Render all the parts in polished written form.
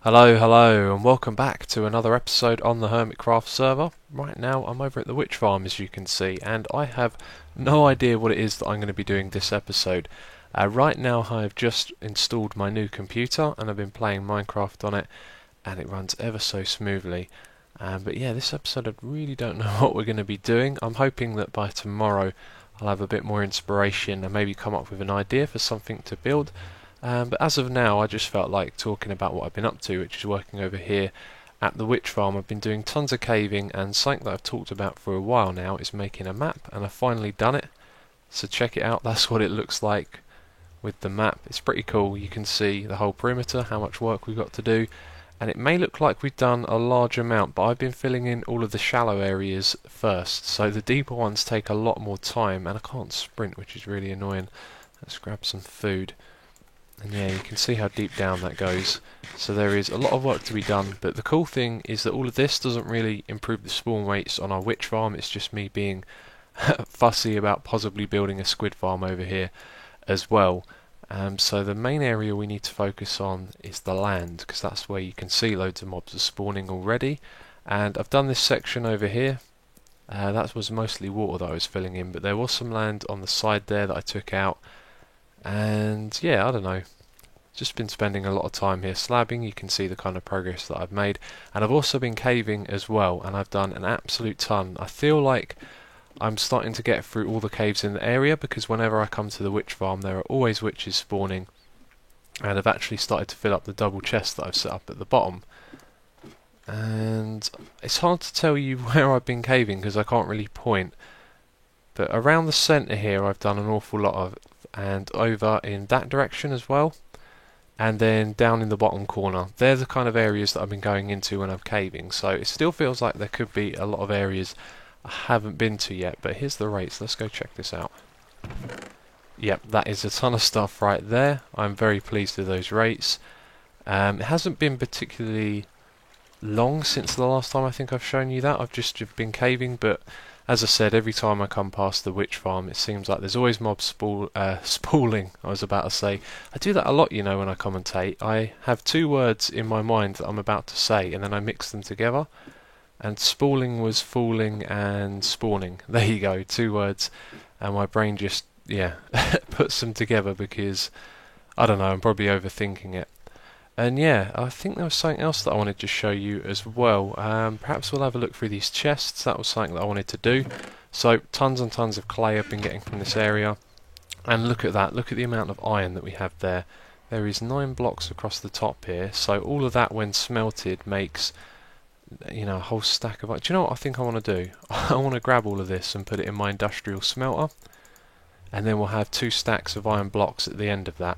Hello, hello, and welcome back to another episode on the Hermitcraft server. Right now, I'm over at the witch farm, as you can see, and I have no idea what it is that I'm going to be doing this episode. Right now, I've just installed my new computer, and I've been playing Minecraft on it, and it runs ever so smoothly. But yeah, this episode, I really don't know what we're going to be doing. I'm hoping that by tomorrow, I'll have a bit more inspiration and maybe come up with an idea for something to build. But as of now, I just felt like talking about what I've been up to, which is working over here at the witch farm. I've been doing tons of caving, and something that I've talked about for a while now is making a map, and I've finally done it. So check it out, that's what it looks like with the map. It's pretty cool. You can see the whole perimeter, how much work we've got to do, and it may look like we've done a large amount, but I've been filling in all of the shallow areas first, so the deeper ones take a lot more time, and I can't sprint, which is really annoying. Let's grab some food. And yeah, you can see how deep down that goes. So there is a lot of work to be done, but the cool thing is that all of this doesn't really improve the spawn rates on our witch farm. It's just me being fussy about possibly building a squid farm over here as well. So the main area we need to focus on is the land, because that's where you can see loads of mobs are spawning already. And I've done this section over here. That was mostly water that I was filling in, but there was some land on the side there that I took out. And yeah, I don't know, just been spending a lot of time here slabbing. You can see the kind of progress that I've made, and I've also been caving as well, and I've done an absolute ton. I feel like I'm starting to get through all the caves in the area, because whenever I come to the witch farm there are always witches spawning, and I've actually started to fill up the double chest that I've set up at the bottom. And it's hard to tell you where I've been caving because I can't really point, but around the centre here I've done an awful lot of, and over in that direction as well, and then down in the bottom corner. They're the kind of areas that I've been going into when I'm caving, so it still feels like there could be a lot of areas I haven't been to yet. But here's the rates, let's go check this out. Yep, that is a ton of stuff right there. I'm very pleased with those rates. It hasn't been particularly long since the last time I think I've shown you that. I've just been caving, but as I said, every time I come past the witch farm it seems like there's always mobs spawning, I was about to say. I do that a lot, you know, when I commentate. I have two words in my mind that I'm about to say, and then I mix them together. And spawling was falling and spawning. There you go, two words. And my brain just, yeah, puts them together because, I don't know, I'm probably overthinking it. And yeah, I think there was something else that I wanted to show you as well. Perhaps we'll have a look through these chests. That was something that I wanted to do. So tons and tons of clay I've been getting from this area. And look at that, look at the amount of iron that we have there. There is 9 blocks across the top here. So all of that when smelted makes, you know, a whole stack of iron. Do you know what I think I want to do? I want to grab all of this and put it in my industrial smelter. And then we'll have 2 stacks of iron blocks at the end of that.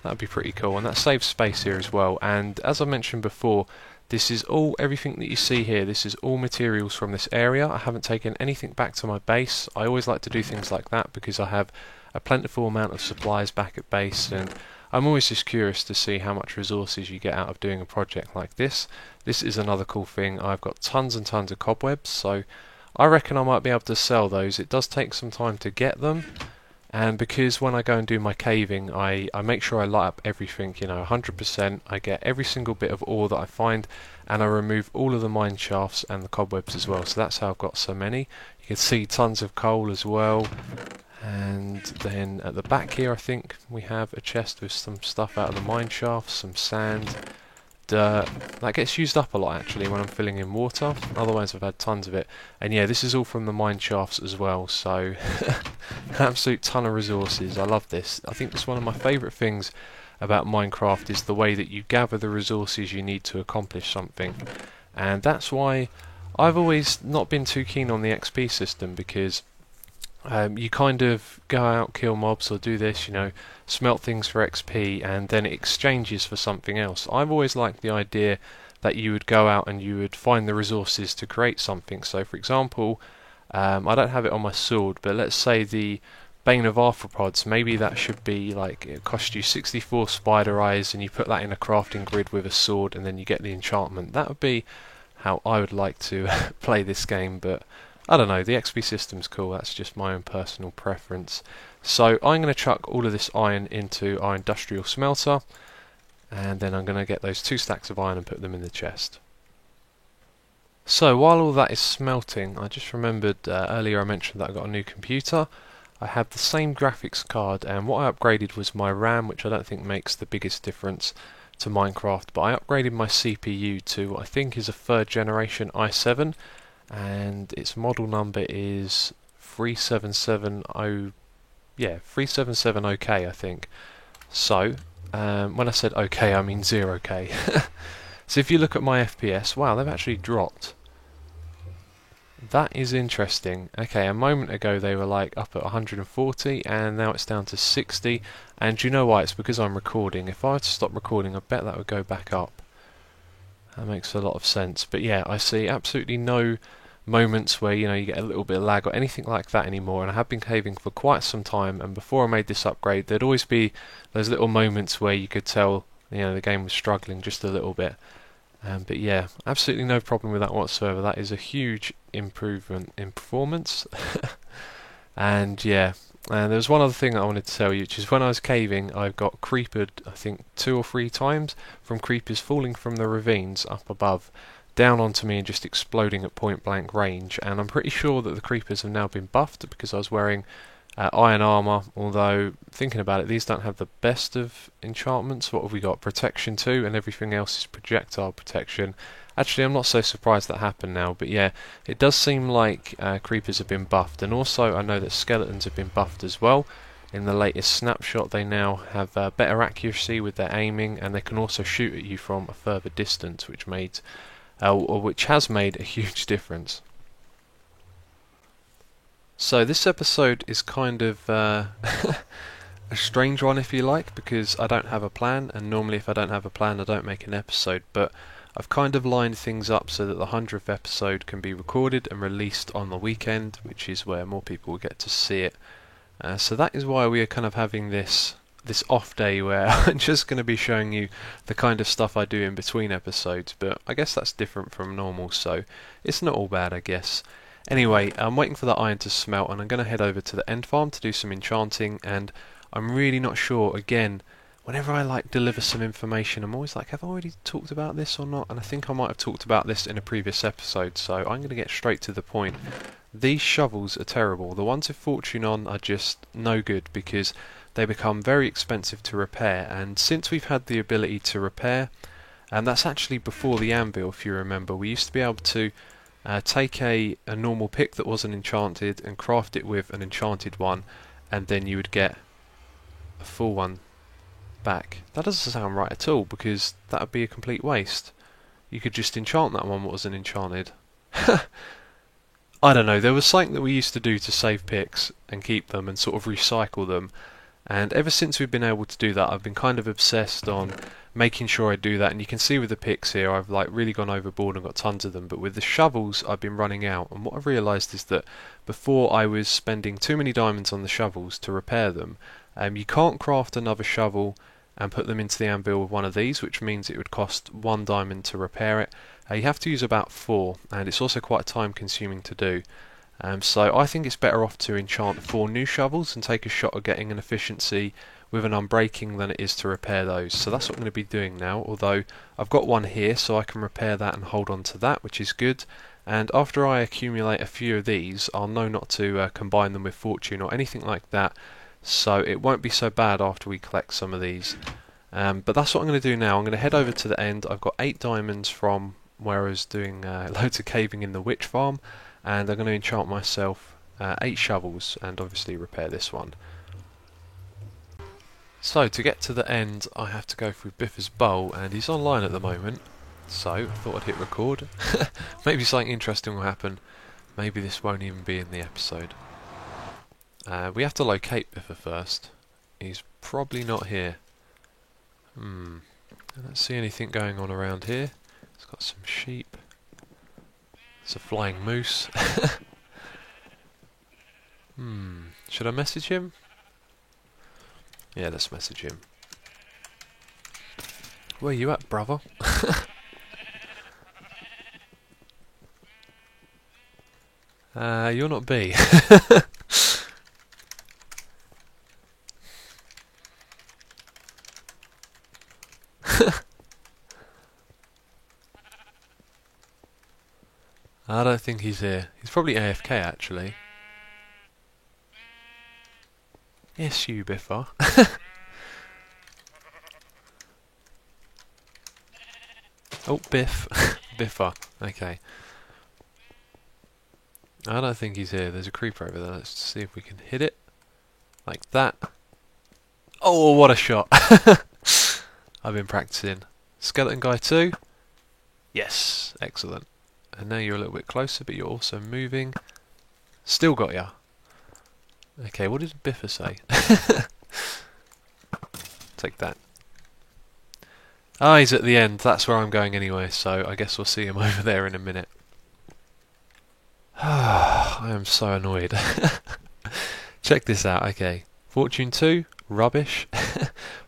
That'd be pretty cool, and that saves space here as well. And as I mentioned before, this is all, everything that you see here, this is all materials from this area. I haven't taken anything back to my base. I always like to do things like that because I have a plentiful amount of supplies back at base, and I'm always just curious to see how much resources you get out of doing a project like this. This is another cool thing. I've got tons and tons of cobwebs, so I reckon I might be able to sell those. It does take some time to get them. And because when I go and do my caving, I make sure I light up everything, you know, 100%. I get every single bit of ore that I find, and I remove all of the mine shafts and the cobwebs as well. So that's how I've got so many. You can see tons of coal as well. And then at the back here, I think we have a chest with some stuff out of the mine shafts, some sand, dirt. That gets used up a lot actually when I'm filling in water, otherwise I've had tons of it. And yeah, this is all from the mine shafts as well, so an absolute ton of resources. I love this. I think it's one of my favourite things about Minecraft is the way that you gather the resources you need to accomplish something. And that's why I've always not been too keen on the XP system, because you kind of go out, kill mobs, or do this, you know, smelt things for XP, and then it exchanges for something else. I've always liked the idea that you would go out and you would find the resources to create something. So, for example, I don't have it on my sword, but let's say the Bane of Arthropods, maybe that should be like, it cost you 64 spider eyes, and you put that in a crafting grid with a sword, and then you get the enchantment. That would be how I would like to play this game, but I don't know, the XP system's cool, that's just my own personal preference. So I'm going to chuck all of this iron into our industrial smelter, and then I'm going to get those 2 stacks of iron and put them in the chest. So while all that is smelting, I just remembered earlier I mentioned that I got a new computer. I have the same graphics card, and what I upgraded was my RAM, which I don't think makes the biggest difference to Minecraft, but I upgraded my CPU to what I think is a 3rd generation i7, and its model number is 3770, yeah, 3770K I think. So when I said OK, I mean 0K. So if you look at my FPS, wow, they've actually dropped. That is interesting. Okay, a moment ago they were like up at 140 and now it's down to 60. And do you know why? It's because I'm recording. If I were to stop recording, I bet that would go back up. That makes a lot of sense. But yeah, I see absolutely no moments where you get a little bit of lag or anything like that anymore. And I have been caving for quite some time, and before I made this upgrade there'd always be those little moments where you could tell the game was struggling just a little bit. But yeah, absolutely no problem with that whatsoever. That is a huge improvement in performance. And yeah, there was one other thing I wanted to tell you, which is when I was caving, I got creepered, I think 2 or 3 times, from creepers falling from the ravines up above, down onto me and just exploding at point blank range. And I'm pretty sure that the creepers have now been buffed because I was wearing iron armour, although thinking about it, these don't have the best of enchantments. What have we got? Protection 2, and everything else is projectile protection. Actually, I'm not so surprised that happened now, but yeah, it does seem like creepers have been buffed, and also I know that skeletons have been buffed as well. In the latest snapshot they now have better accuracy with their aiming, and they can also shoot at you from a further distance, which has made a huge difference. So this episode is kind of a strange one, if you like, because I don't have a plan, and normally if I don't have a plan I don't make an episode, but I've kind of lined things up so that the 100th episode can be recorded and released on the weekend, which is where more people will get to see it. So that is why we are kind of having this off day where I'm just going to be showing you the kind of stuff I do in between episodes, but I guess that's different from normal, so it's not all bad, I guess. Anyway, I'm waiting for the iron to smelt, and I'm going to head over to the end farm to do some enchanting, and I'm really not sure, again, whenever I deliver some information, I'm always like, have I already talked about this or not? And I think I might have talked about this in a previous episode, so I'm going to get straight to the point. These shovels are terrible. The ones with fortune on are just no good because they become very expensive to repair, and since we've had the ability to repair, and that's actually before the anvil if you remember, we used to be able to take a normal pick that wasn't enchanted and craft it with an enchanted one, and then you would get a full one back. That doesn't sound right at all, because that would be a complete waste. You could just enchant that one that wasn't enchanted. I don't know, there was something that we used to do to save picks and keep them and sort of recycle them, and ever since we've been able to do that I've been kind of obsessed on making sure I do that. And you can see with the picks here I've really gone overboard and got tons of them, but with the shovels I've been running out, and what I've realised is that before I was spending too many diamonds on the shovels to repair them. You can't craft another shovel and put them into the anvil with one of these, which means it would cost 1 diamond to repair it. You have to use about 4, and it's also quite time consuming to do. So I think it's better off to enchant 4 new shovels and take a shot at getting an efficiency with an unbreaking than it is to repair those. So that's what I'm going to be doing now, although I've got one here so I can repair that and hold on to that, which is good. And after I accumulate a few of these, I'll know not to combine them with fortune or anything like that, so it won't be so bad after we collect some of these. But that's what I'm going to do now. I'm going to head over to the end. I've got 8 diamonds from where I was doing loads of caving in the witch farm, and I'm going to enchant myself 8 shovels and obviously repair this one. So to get to the end I have to go through Biffa's bowl, and he's online at the moment, so I thought I'd hit record. Maybe something interesting will happen. Maybe this won't even be in the episode. We have to locate Biffa first. He's probably not here. I don't see anything going on around here. It's got some sheep. It's a flying moose. Should I message him? Yeah, let's message him. Where you at, brother? You're not B. I don't think he's here. He's probably AFK actually. Yes, you Biffa. Oh, Biff. Biffa. Okay. I don't think he's here. There's a creeper over there. Let's see if we can hit it. Like that. Oh, what a shot. I've been practicing. Skeleton guy too? Yes. Excellent. And now you're a little bit closer, but you're also moving. Still got ya. Okay, what did Biffa say? Take that. Ah, he's at the end. That's where I'm going anyway, so I guess we'll see him over there in a minute. I am so annoyed. Check this out, okay. Fortune 2, rubbish.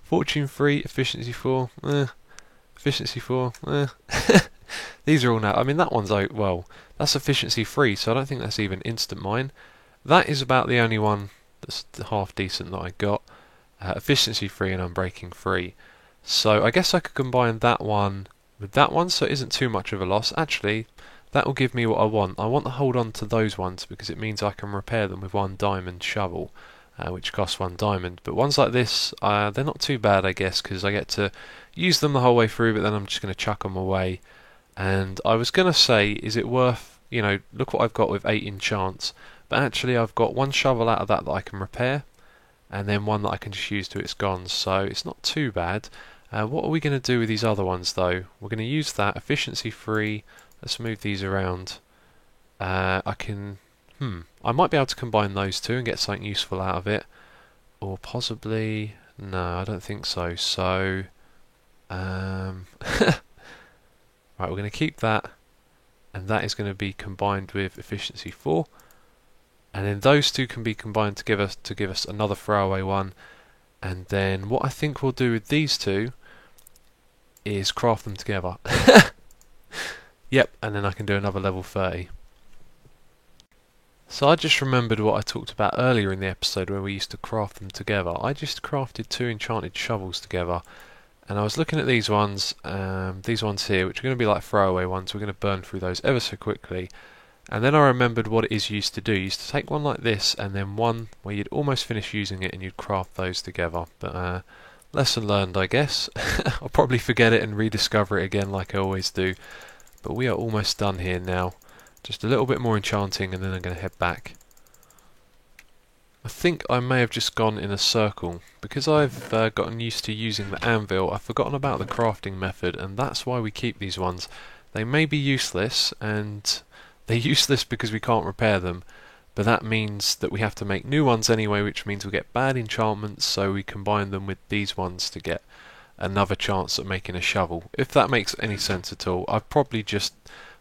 Fortune 3, efficiency 4, efficiency 4, These are all now. I mean, that one's out. Well, that's efficiency 3, so I don't think that's even instant mine. That is about the only one that's half decent that I got. Efficiency 3 and unbreaking 3. So I guess I could combine that one with that one, so it isn't too much of a loss. Actually, that will give me what I want. I want to hold on to those ones because it means I can repair them with 1 diamond shovel, which costs 1 diamond. But ones like this, they're not too bad, I guess, because I get to use them the whole way through, but then I'm just going to chuck them away. And I was going to say, is it worth, look what I've got with 8 enchants. But actually I've got 1 shovel out of that I can repair, and then 1 that I can just use till it's gone, so it's not too bad. What are we going to do with these other ones though? We're going to use that efficiency 3. Let's move these around. I might be able to combine those two and get something useful out of it. Or possibly... No, I don't think so. So... right, we're going to keep that. And that is going to be combined with efficiency 4. And then those two can be combined to give us another throwaway one. And then what I think we'll do with these two is craft them together. Yep, and then I can do another level 30. So I just remembered what I talked about earlier in the episode where we used to craft them together. I just crafted 2 enchanted shovels together, and I was looking at these ones here, which are going to be like throwaway ones. We're going to burn through those ever so quickly. And then I remembered what it is you used to do. You used to take one like this, and then one where you'd almost finish using it, and you'd craft those together. But lesson learned, I guess. I'll probably forget it and rediscover it again like I always do. But we are almost done here now. Just a little bit more enchanting and then I'm going to head back. I think I may have just gone in a circle. Because I've gotten used to using the anvil, I've forgotten about the crafting method, and that's why we keep these ones. They may be useless, and they're useless because we can't repair them, but that means that we have to make new ones anyway, which means we'll get bad enchantments, so we combine them with these ones to get another chance at making a shovel. If that makes any sense at all. I've probably just...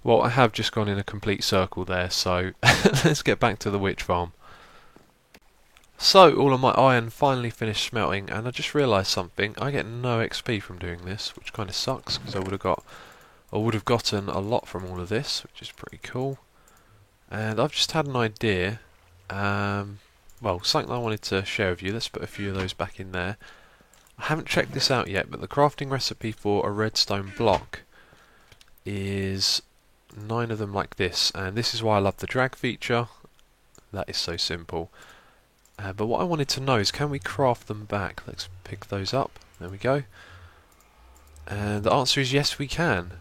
Well, I have just gone in a complete circle there, so let's get back to the witch farm. So, all of my iron finally finished smelting, and I just realised something. I get no XP from doing this, which kind of sucks, because I would have gotten a lot from all of this, which is pretty cool. And I've just had an idea. Well, something I wanted to share with you. Let's put a few of those back in there. I haven't checked this out yet, but the crafting recipe for a redstone block is 9 of them like this, and this is why I love the drag feature. That is so simple. But what I wanted to know is, can we craft them back? Let's pick those up. There we go. And the answer is yes, we can.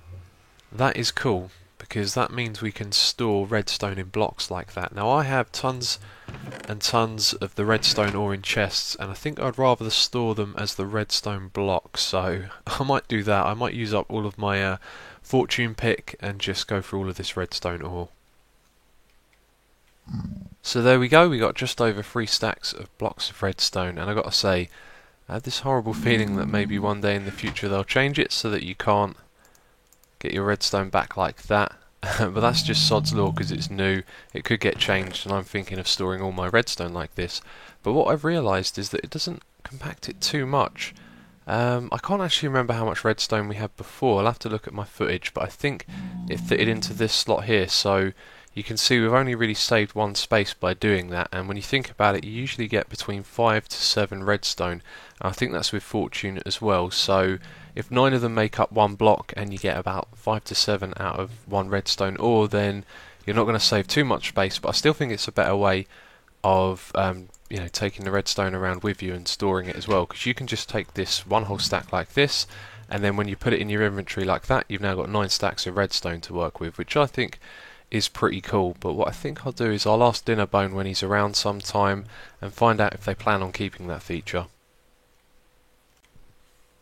That is cool, because that means we can store redstone in blocks like that. Now I have tons and tons of the redstone ore in chests, and I think I'd rather store them as the redstone blocks, so I might do that. I might use up all of my fortune pick and just go for all of this redstone ore. So there we go, we got just over 3 stacks of blocks of redstone, and I got to say, I had this horrible feeling that maybe one day in the future they'll change it so that you can't get your redstone back like that. But that's just sod's law because it's new. It could get changed, and I'm thinking of storing all my redstone like this. But what I've realised is that it doesn't compact it too much. I can't actually remember how much redstone we had before. I'll have to look at my footage, but I think it fitted into this slot here, so you can see we've only really saved 1 space by doing that. And when you think about it, you usually get between 5 to 7 redstone, and I think that's with fortune as well. So if 9 of them make up 1 block and you get about 5 to 7 out of 1 redstone ore, then you're not going to save too much space, but I still think it's a better way of taking the redstone around with you and storing it as well, because you can just take this one whole stack like this, and then when you put it in your inventory like that, you've now got 9 stacks of redstone to work with, which I think is pretty cool. But what I think I'll do is I'll ask Dinnerbone when he's around sometime and find out if they plan on keeping that feature.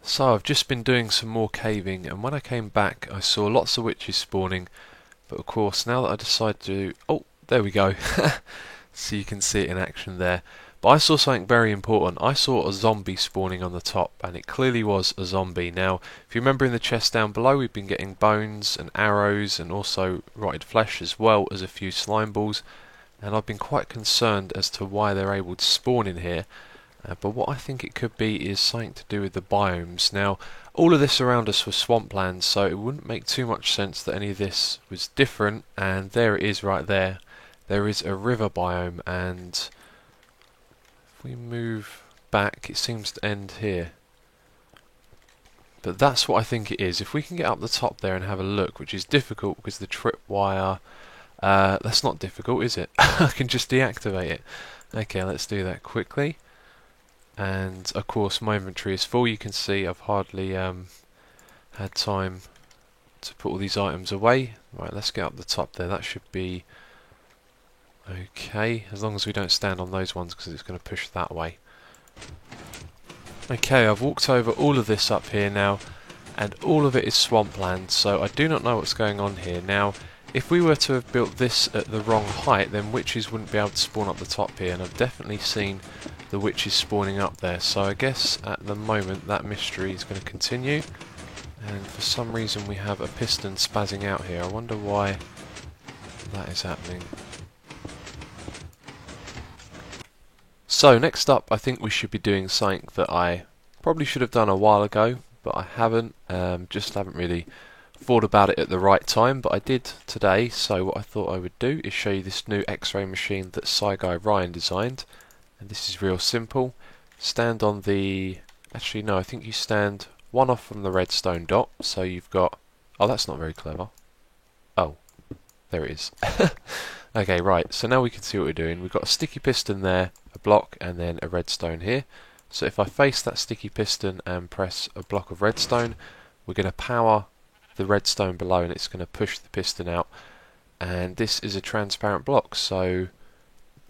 So I've just been doing some more caving, and when I came back I saw lots of witches spawning, but of course now that I decide to... oh, there we go. So you can see it in action there. But I saw something very important. I saw a zombie spawning on the top, and it clearly was a zombie. Now, if you remember in the chest down below, we've been getting bones and arrows and also rotted flesh, as well as a few slime balls, and I've been quite concerned as to why they're able to spawn in here. But what I think it could be is something to do with the biomes. Now, all of this around us was swampland, so it wouldn't make too much sense that any of this was different, and there it is right there. There is a river biome, and if we move back it seems to end here. But that's what I think it is. If we can get up the top there and have a look, which is difficult because the tripwire... that's not difficult, is it? I can just deactivate it. Okay, let's do that quickly. And of course my inventory is full. You can see I've hardly had time to put all these items away. Right, let's get up the top there. That should be okay, as long as we don't stand on those ones because it's going to push that way. Okay, I've walked over all of this up here now, and all of it is swampland, so I do not know what's going on here. Now, if we were to have built this at the wrong height, then witches wouldn't be able to spawn up the top here, and I've definitely seen the witches spawning up there, so I guess at the moment that mystery is going to continue. And for some reason we have a piston spazzing out here. I wonder why that is happening. So next up, I think we should be doing something that I probably should have done a while ago, but I haven't. Just haven't really thought about it at the right time, but I did today. So what I thought I would do is show you this new X-ray machine that Sci-Guy Ryan designed, and this is real simple. Stand on the... actually no, I think you stand one off from the redstone dot, so you've got... oh, that's not very clever. Oh, there it is. Okay, right, so now we can see what we're doing. We've got a sticky piston there, a block, and then a redstone here. So if I face that sticky piston and press a block of redstone, we're going to power the redstone below and it's going to push the piston out. And this is a transparent block, so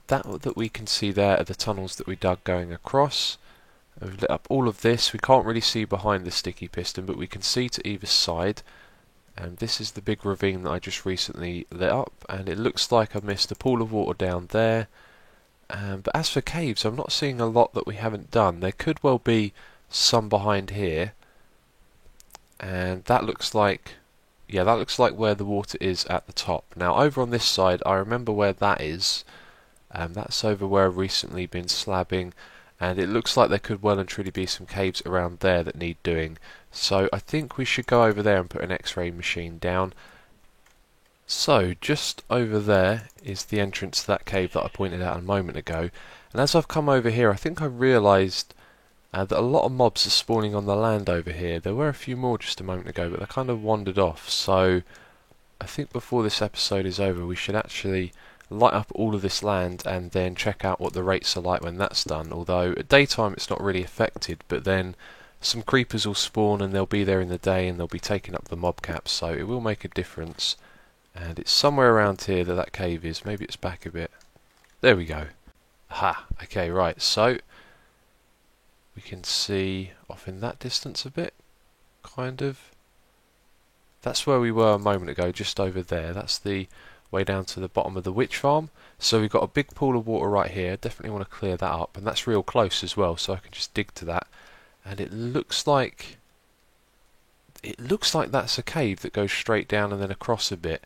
that we can see there are the tunnels that we dug going across. We've lit up all of this. We can't really see behind the sticky piston, but we can see to either side. And this is the big ravine that I just recently lit up, and it looks like I missed a pool of water down there. But as for caves, I'm not seeing a lot that we haven't done. There could well be some behind here, and that looks like, yeah, that looks like where the water is at the top. Now over on this side, I remember where that is. That's over where I've recently been slabbing, and it looks like there could well and truly be some caves around there that need doing. So I think we should go over there and put an X-ray machine down. So just over there is the entrance to that cave that I pointed out a moment ago, and as I've come over here I think I realised that a lot of mobs are spawning on the land over here. There were a few more just a moment ago, but they kind of wandered off, so I think before this episode is over we should actually light up all of this land and then check out what the rates are like when that's done. Although at daytime it's not really affected, but then some creepers will spawn and they'll be there in the day and they'll be taking up the mob caps, so it will make a difference. And it's somewhere around here that that cave is. Maybe it's back a bit. There we go. Aha, okay, right, so we can see off in that distance a bit, kind of. That's where we were a moment ago, just over there. That's the way down to the bottom of the witch farm. So we've got a big pool of water right here. Definitely want to clear that up, and that's real close as well, so I can just dig to that. And it looks like that's a cave that goes straight down and then across a bit.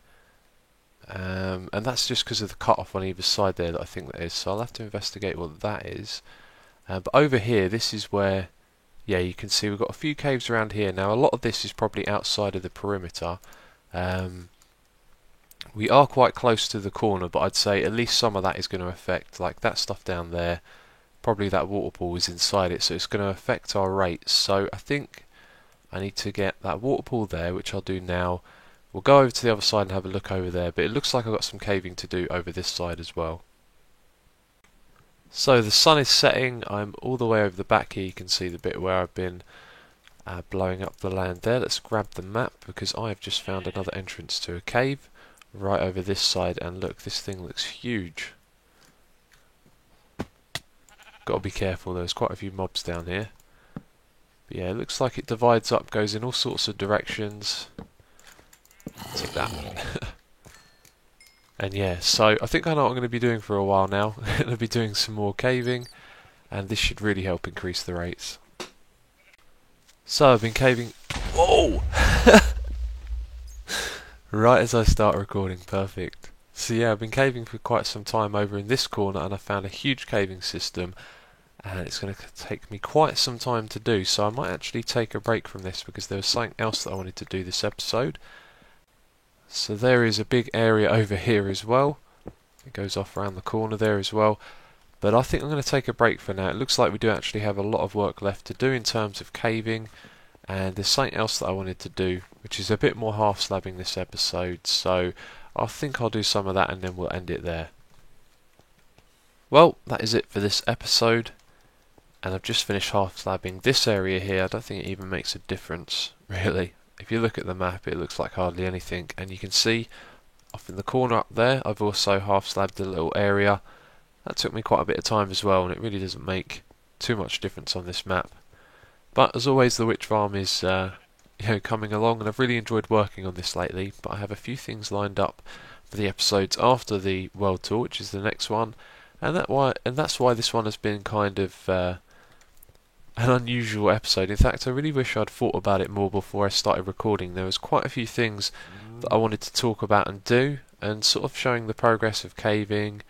And that's just because of the cut-off on either side there that I think that is. So I'll have to investigate what that is. But over here, this is where, yeah, you can see we've got a few caves around here. Now a lot of this is probably outside of the perimeter. We are quite close to the corner, but I'd say at least some of that is going to affect, like that stuff down there. Probably that water pool is inside it, so it's going to affect our rates. So I think I need to get that water pool there, which I'll do now. We'll go over to the other side and have a look over there, but it looks like I've got some caving to do over this side as well. So the sun is setting. I'm all the way over the back here. You can see the bit where I've been blowing up the land there. Let's grab the map because I have just found another entrance to a cave right over this side, and look, this thing looks huge. Got to be careful, there's quite a few mobs down here. But yeah, it looks like it divides up, goes in all sorts of directions. Take that. And yeah, so I think I know what I'm going to be doing for a while now. I'm going to be doing some more caving, and this should really help increase the rates. So I've been caving. Whoa! Right as I start recording, perfect. So yeah, I've been caving for quite some time over in this corner, and I found a huge caving system, and it's going to take me quite some time to do, so I might actually take a break from this because there was something else that I wanted to do this episode. So there is a big area over here as well. It goes off around the corner there as well. But I think I'm going to take a break for now. It looks like we do actually have a lot of work left to do in terms of caving. And there's something else that I wanted to do, which is a bit more half-slabbing this episode. So I think I'll do some of that and then we'll end it there. Well, that is it for this episode. And I've just finished half-slabbing this area here. I don't think it even makes a difference, really. If you look at the map, it looks like hardly anything, and you can see off in the corner up there I've also half slabbed a little area. That took me quite a bit of time as well, and it really doesn't make too much difference on this map. But as always, the Witch Farm is coming along, and I've really enjoyed working on this lately. But I have a few things lined up for the episodes after the World Tour, which is the next one, and that's why this one has been kind of an unusual episode. In fact, I really wish I'd thought about it more before I started recording. There was quite a few things that I wanted to talk about and do, and sort of showing the progress of caving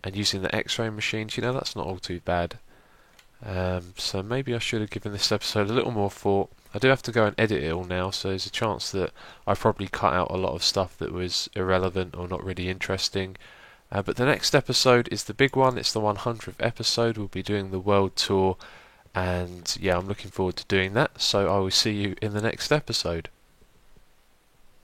and using the X-ray machines. That's not all too bad. So maybe I should have given this episode a little more thought. I do have to go and edit it all now, so there's a chance that I probably cut out a lot of stuff that was irrelevant or not really interesting. But the next episode is the big one. It's the 100th episode. We'll be doing the World Tour. And yeah, I'm looking forward to doing that, so I will see you in the next episode.